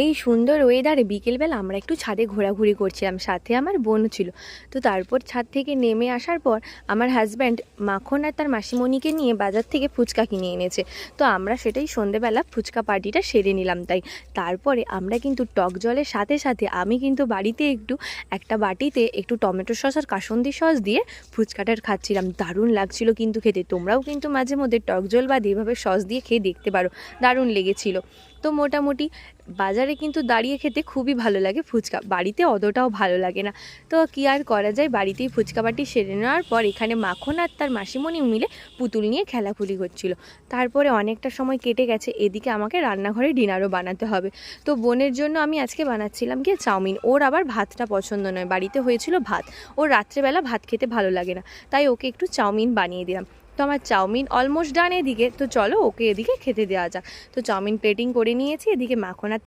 এই সুন্দর ওয়েদারে বিকেলবেলা আমরা একটু ছাদে ঘোরাঘুরি করছিলাম, সাথে আমার বোনও ছিল। তো তারপর ছাদ থেকে নেমে আসার পর আমার হাজব্যান্ড মাখন আর তার মাসিমণিকে নিয়ে বাজার থেকে ফুচকা কিনে এনেছে। তো আমরা সেটাই সন্ধেবেলা ফুচকা পার্টিটা সেরে নিলাম। তারপরে আমরা কিন্তু টক জলের সাথে সাথে আমি কিন্তু বাড়িতে একটা বাটিতে একটু টমেটো সস আর কাসুন্দি সস দিয়ে ফুচকাটার খাচ্ছিলাম। দারুণ লাগছিল কিন্তু খেতে। তোমরাও কিন্তু মাঝে মধ্যে টক জল বা এভাবে সস দিয়ে খেয়ে দেখতে পারো, দারুণ লেগেছিল। তো মোটামুটি বাজারে কিন্তু দাঁড়িয়ে খেতে খুবই ভালো লাগে ফুচকা, বাড়িতে অতটাও ভালো লাগে না। তো কী আর করা যায়, বাড়িতেই ফুচকা বাটি সেরে নেওয়ার পর এখানে মাখন আর তার মাসিমণি মিলে পুতুল নিয়ে খেলাখুলি করছিল। তারপরে অনেকটা সময় কেটে গেছে, এদিকে আমাকে রান্নাঘরে ডিনারও বানাতে হবে। তো বোনের জন্য আমি আজকে বানাচ্ছিলাম গিয়ে চাউমিন। ওর আবার ভাতটা পছন্দ নয়, বাড়িতে হয়েছিল ভাত, ওর রাত্রেবেলা ভাত খেতে ভালো লাগে না, তাই ওকে একটু চাউমিন বানিয়ে দিলাম। তো আমার চাউমিন অলমোস্ট ডান এদিকে, তো চলো ওকে এদিকে খেতে দেওয়া যাক। তো চাউমিন প্লেটিং করে নিয়েছি, এদিকে মাখন আর